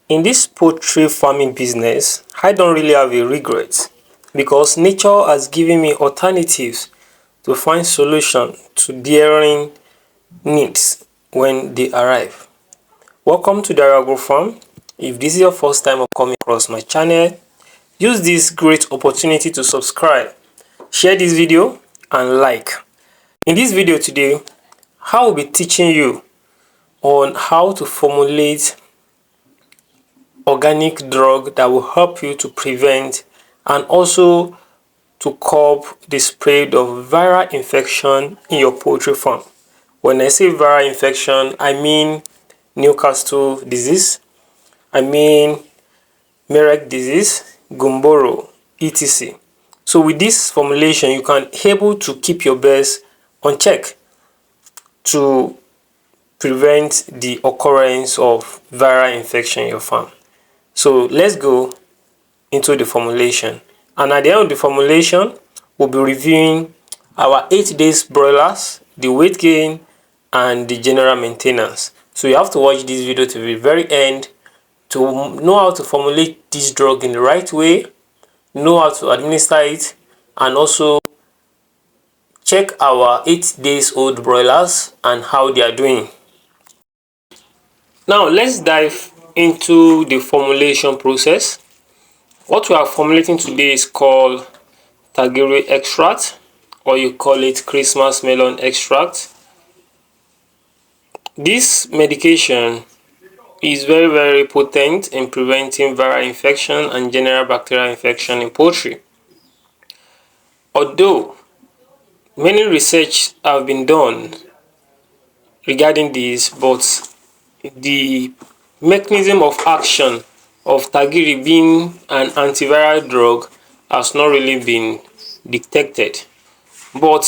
In this poultry farming business, I don't really have a regret because nature has given me alternatives to find solution to daring needs when they arrive. Welcome to Dario Agro Farm. If this is your first time of coming across my channel, use this great opportunity to subscribe, share this video and like. In this video today, I will be teaching you on how to formulate organic drug that will help you to prevent and also to curb the spread of viral infection in your poultry farm. When I say viral infection, I mean Newcastle disease, I mean Marek disease, Gumboro, etc. So with this formulation, you can able to keep your birds on check to prevent the occurrence of viral infection in your farm. So let's go into the formulation, and at the end of the formulation we'll be reviewing our 8 days broilers, the weight gain and the general maintenance. So you have to watch this video to the very end to know how to formulate this drug in the right way, know how to administer it, and also check our 8 days old broilers and how they are doing. Now let's dive into the formulation process. What we are formulating today is called Tagiri extract, or you call it Christmas melon extract. This medication is very potent in preventing viral infection and general bacterial infection in poultry. Although many research have been done regarding this, but the mechanism of action of Tagiri being an antiviral drug has not really been detected. But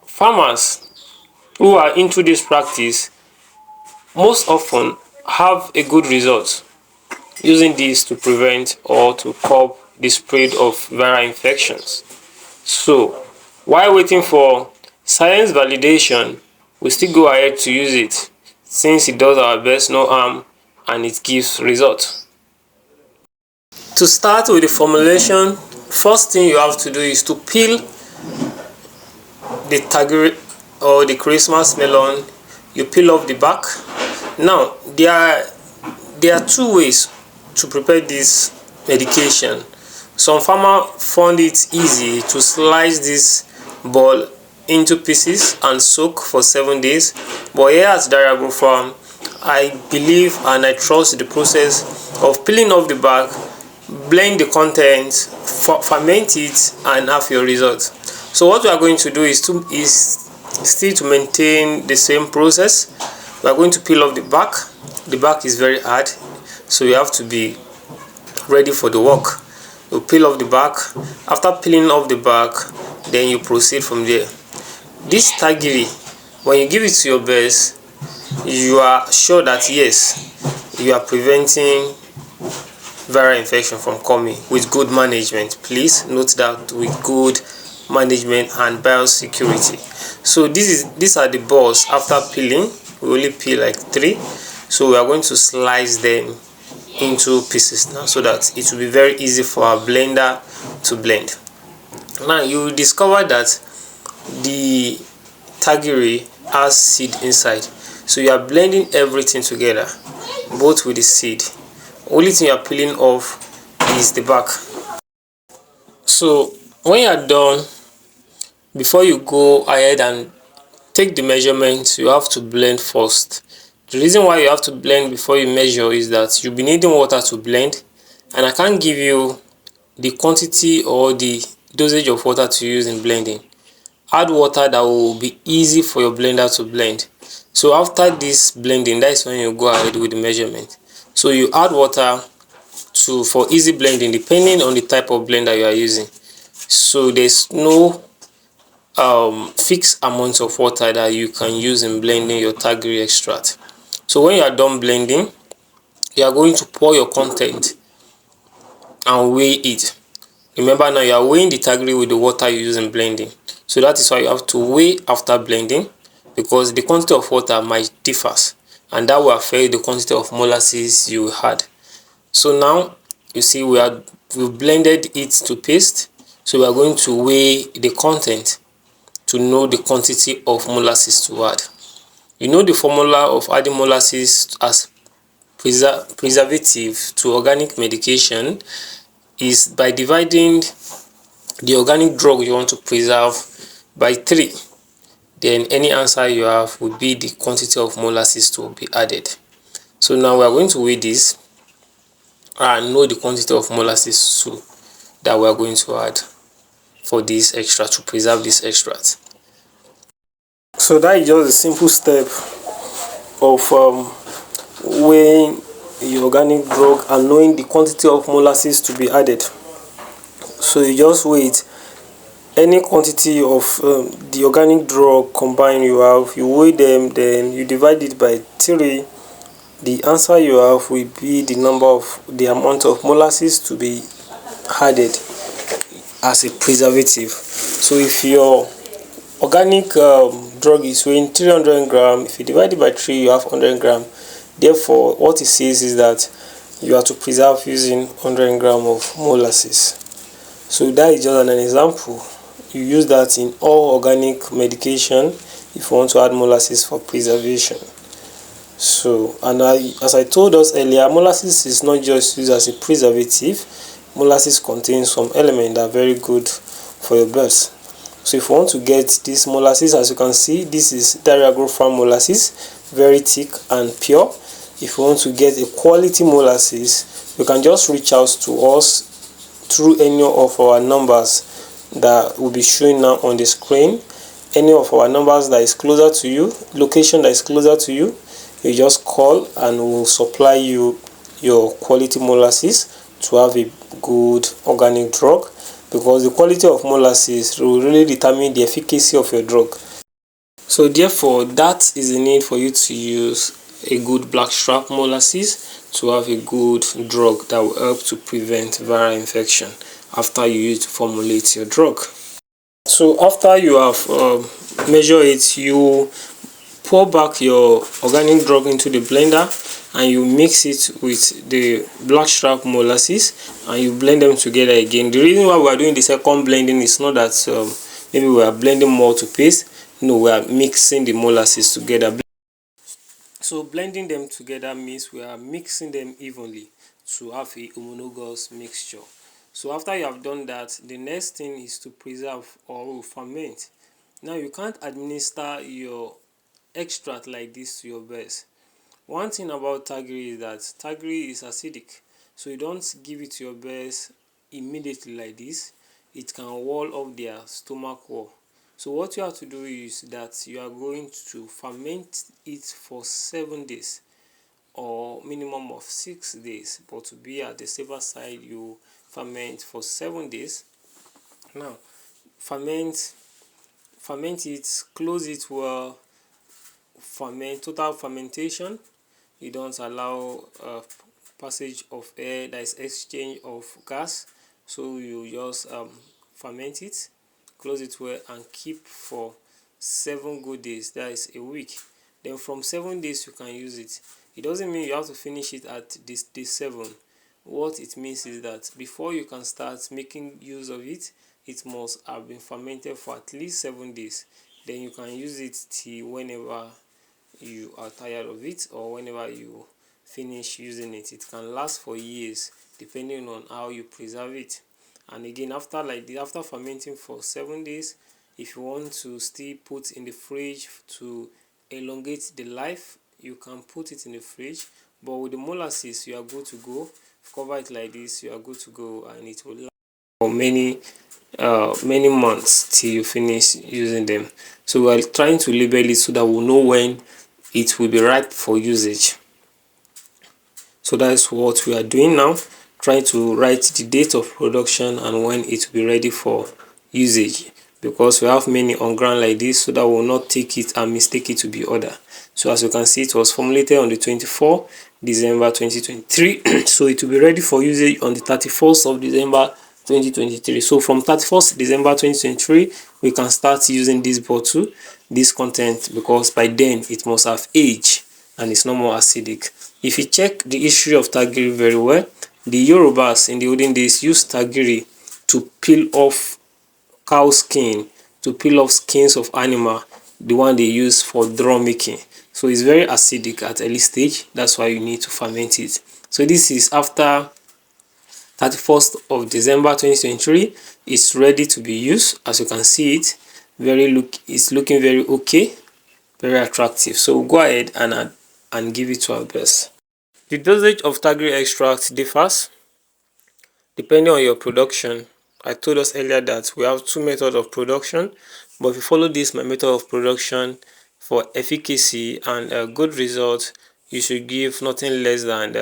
farmers who are into this practice most often have a good result using this to prevent or to curb the spread of viral infections. So while waiting for science validation, we still go ahead to use it since it does our best no harm and it gives results. To start with the formulation, first thing you have to do is to peel the Tagiri or the Christmas melon. You peel off the back. Now there are two ways to prepare this medication. Some farmers found it easy to slice this ball into pieces and soak for 7 days, but here at Dario Agro Farm, I believe and I trust the process of peeling off the back, blend the contents, ferment it and have your result. So what we are going to do is still to maintain the same process. We are going to peel off the back. The back is very hard, so you have to be ready for the work. You peel off the back. After peeling off the back, then you proceed from there. This Tagiri, when you give it to your birds, you are sure that yes, you are preventing viral infection from coming with good management. Please note that with good management and biosecurity. So these are the balls after peeling. We only peel like 3, so we are going to slice them into pieces now so that it will be very easy for our blender to blend. Now you will discover that the Tagiri has seed inside, so you are blending everything together, both with the seed. Only thing you are peeling off is the back. So when you are done, before you go ahead and take the measurements, you have to blend first. The reason why you have to blend before you measure is that you'll be needing water to blend, and I can't give you the quantity or the dosage of water to use in blending. Add water that will be easy for your blender to blend. So after this blending, that is when you go ahead with the measurement. So you add water for easy blending depending on the type of blender you are using. So there's no fixed amount of water that you can use in blending your Tagiri extract. So when you are done blending, you are going to pour your content and weigh it. Remember, now you are weighing the Tagiri with the water you use in blending. So that is why you have to weigh after blending, because the quantity of water might differ and that will affect the quantity of molasses you had. So now you see we've blended it to paste. So we are going to weigh the content to know the quantity of molasses to add. You know the formula of adding molasses as preservative to organic medication is by dividing the organic drug you want to preserve by 3. Then any answer you have would be the quantity of molasses to be added. So now we are going to weigh this and know the quantity of molasses too that we are going to add for this extract, to preserve this extract. So that is just a simple step of weighing the organic drug and knowing the quantity of molasses to be added. So you just weigh it. Any quantity of the organic drug combined you have, you weigh them, then you divide it by 3. The answer you have will be the amount of molasses to be added as a preservative. So if your organic drug is weighing 300 grams, if you divide it by 3, you have 100 grams. Therefore, what it says is that you are to preserve using 100 grams of molasses. So that is just an example. You use that in all organic medication if you want to add molasses for preservation. So, and as I told us earlier, molasses is not just used as a preservative. Molasses contains some elements that are very good for your birds. So if you want to get this molasses, as you can see, this is Daria Agro Farm molasses, very thick and pure. If you want to get a quality molasses, you can just reach out to us through any of our numbers that will be showing now on the screen. Any of our numbers that is closer to you, location that is closer to you, you just call and we'll supply you your quality molasses to have a good organic drug, because the quality of molasses will really determine the efficacy of your drug. So therefore, that is the need for you to use a good blackstrap molasses to have a good drug that will help to prevent viral infection after you use to formulate your drug. So after you have measured it, you pour back your organic drug into the blender and you mix it with the blackstrap molasses and you blend them together again. The reason why we are doing the second blending is not that maybe we are blending more to paste. No, we are mixing the molasses together. So blending them together means we are mixing them evenly to have a homogeneous mixture. So after you have done that, the next thing is to preserve or ferment. Now you can't administer your extract like this to your birds. One thing about tagri is that tagri is acidic, so you don't give it to your birds immediately like this. It can wall off their stomach wall. So what you have to do is that you are going to ferment it for 7 days or minimum of 6 days, but to be at the safer side, you ferment for 7 days. Now ferment it, close it well, ferment, total fermentation. You don't allow passage of air, that is exchange of gas. So you just ferment it, close it well and keep for 7 good days, that is a week. Then from 7 days you can use it. It doesn't mean you have to finish it at this day 7. What it means is that before you can start making use of it, it must have been fermented for at least 7 days. Then you can use it till whenever you are tired of it or whenever you finish using it. It can last for years depending on how you preserve it. And again, after fermenting for 7 days, if you want to still put in the fridge to elongate the life, you can put it in the fridge. But with the molasses, you are good to go. Cover it like this, you are good to go, and it will last for many months till you finish using them. So we are trying to label it so that we'll know when it will be ripe for usage. So that is what we are doing now, trying to write the date of production and when it will be ready for usage, because we have many on ground like this, so that we will not take it and mistake it to be other. So as you can see, it was formulated on the 24th December 2023 so it will be ready for usage on the 31st of December 2023. So from 31st December 2023 we can start using this bottle, this content, because by then it must have aged and it's no more acidic. If you check the history of tagri very well, The Yorubas in the olden days used tagiri to peel off cow skin, to peel off skins of animal, the one they use for drum making. So it's very acidic at early stage. That's why you need to ferment it. So this is after 31st of December 2023. It's ready to be used. As you can see it, it's looking very okay, very attractive. So we'll go ahead and give it to our best. The dosage of tagiri extract differs depending on your production. I told us earlier that we have two methods of production, but if you follow my method of production, for efficacy and a good result, you should give nothing less than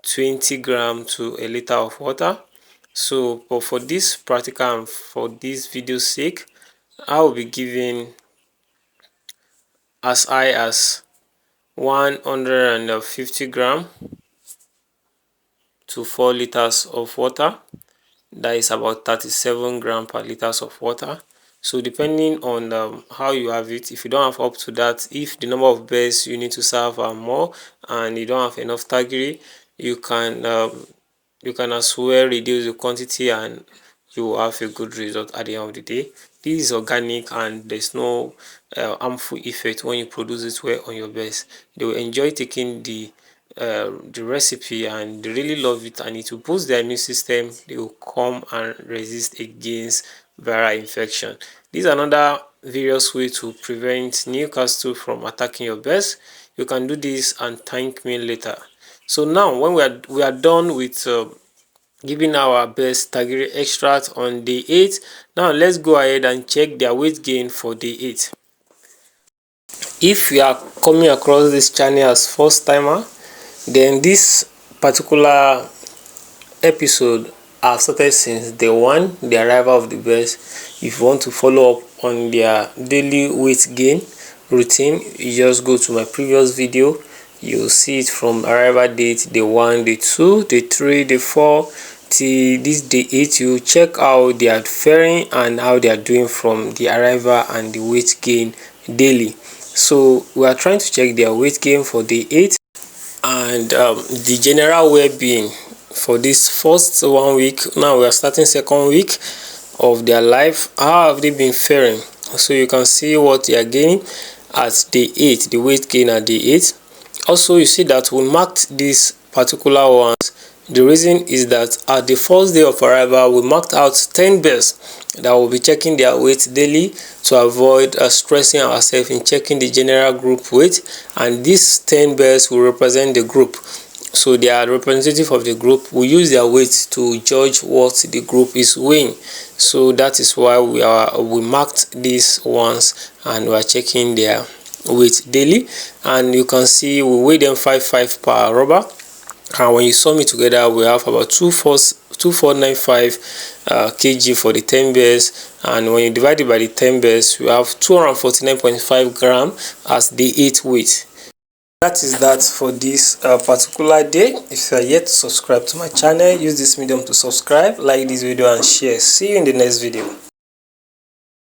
20 grams to a liter of water. So, but for this practical and for this video's sake, I will be giving as high as 150 grams to 4 liters of water. That is about 37 grams per liters of water. So depending on how you have it, if you don't have up to that, if the number of birds you need to serve are more and you don't have enough tagiri, you can as well reduce the quantity and you will have a good result at the end of the day. This is organic and there's no harmful effect when you produce it well on your birds. They will enjoy taking the recipe and they really love it, and it will boost their immune system. They will come and resist against viral infection. These are another various way to prevent Newcastle from attacking your birds. You can do this and thank me later. So now when we are done with giving our best tagiri extract on day 8, now let's go ahead and check their weight gain for day 8. If you are coming across this channel as first timer, then this particular episode I've started since day 1, the arrival of the birds. If you want to follow up on their daily weight gain routine, you just go to my previous video. You'll see it from arrival date, day 1, day 2, day 3, day 4 till this day 8. You check how they are faring and how they are doing from the arrival and the weight gain daily. So we are trying to check their weight gain for day 8 and the general well-being for this first 1 week. Now we are starting second week of their life. How have they been faring? So you can see what they are gaining at day 8, the weight gain at day 8. Also, you see that we marked these particular ones. The reason is that at the first day of arrival, we marked out 10 birds that will be checking their weight daily to avoid stressing ourselves in checking the general group weight, and these 10 birds will represent the group. So they are representative of the group. We use their weight to judge what the group is weighing. So that is why we marked these ones and we are checking their weight daily. And you can see we weigh them 5 per rubber. And when you sum it together, we have about 2495 kg for the 10 bears. And when you divide it by the 10 bears, we have 249.5 grams as the 8 weight. That is that for this particular day. If you are yet to subscribe to my channel, use this medium to subscribe, like this video and share. See you in the next video.